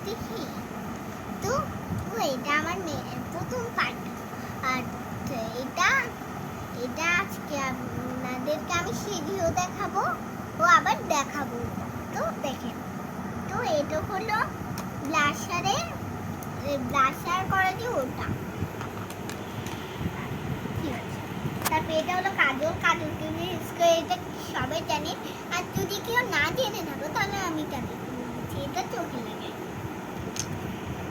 দেখি তো এটা আমার প্রথম পার্ট। আর এটা এটা আজকে আপনাদেরকে আমি সিঁড়িও দেখাবো ও আবার দেখাবো। তো দেখেন, তো এটা হলো ব্লাশার করা যে ওটা, ঠিক আছে। তারপর এটা হলো কাজল এটা সবাই জানে। আর যদি কেউ না জেনে থাকো তাহলে আমি তাদেরকে বলছি, এটা চোখে লাগে।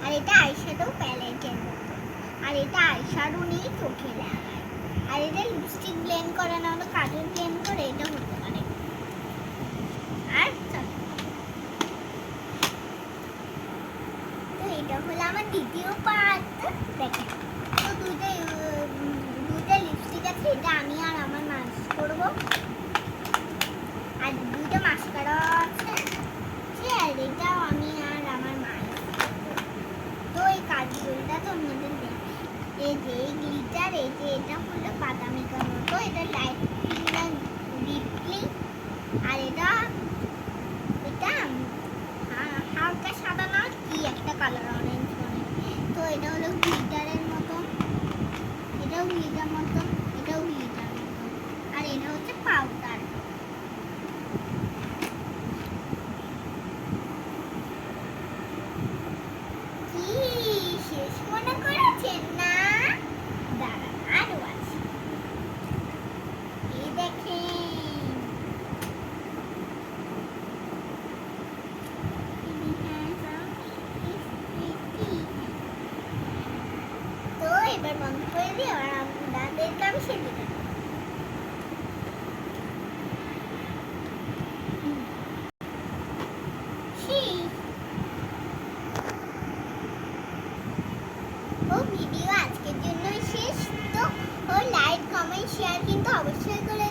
আর এটা আইশ্যাডো প্যালেটের মতো, আর এটা আইশ্যাডো নিয়ে চোখে লাগায়। আর এটা লিপস্টিক ব্লেন্ড করে না হলে কাজল ব্লেন্ড করে, এটা হতে পারে। আর তো এটা হলো আমার দ্বিতীয় পার্ট। দেখেন, তো দুইটা লিপস্টিক আছে, এটা আমি আর আমার মাস করবো। আর দুইটা মাস্কারা আছে, আর এটাও আমি আর আমার মাস। তো এই কাজগুলোটা তো আপনাদের এই যে গ্লিটার, এই যে এটা হলো বাদামি কালার, তো এটা লাইট ডিপলি। আর এটা হালকা সাদা না কি একটা কালার, অরেঞ্জ মানে। তো এটা হলো গ্লিটারের মতন, এটাও গ্লিটার মতন, এটাও গ্লিটার মতন। আর এটা হচ্ছে পাউডার। কি শেষ মনে করেছেন না? দাঁড়ান, আরো আছে। এই দেখেন, তো এবার বন্ধ করে দিই আর আপনাদেরকে আমি সেদিন ভিডিও আজকের জন্য শেষ। তো লাইক কমেন্ট শেয়ার কিন্তু অবশ্যই করে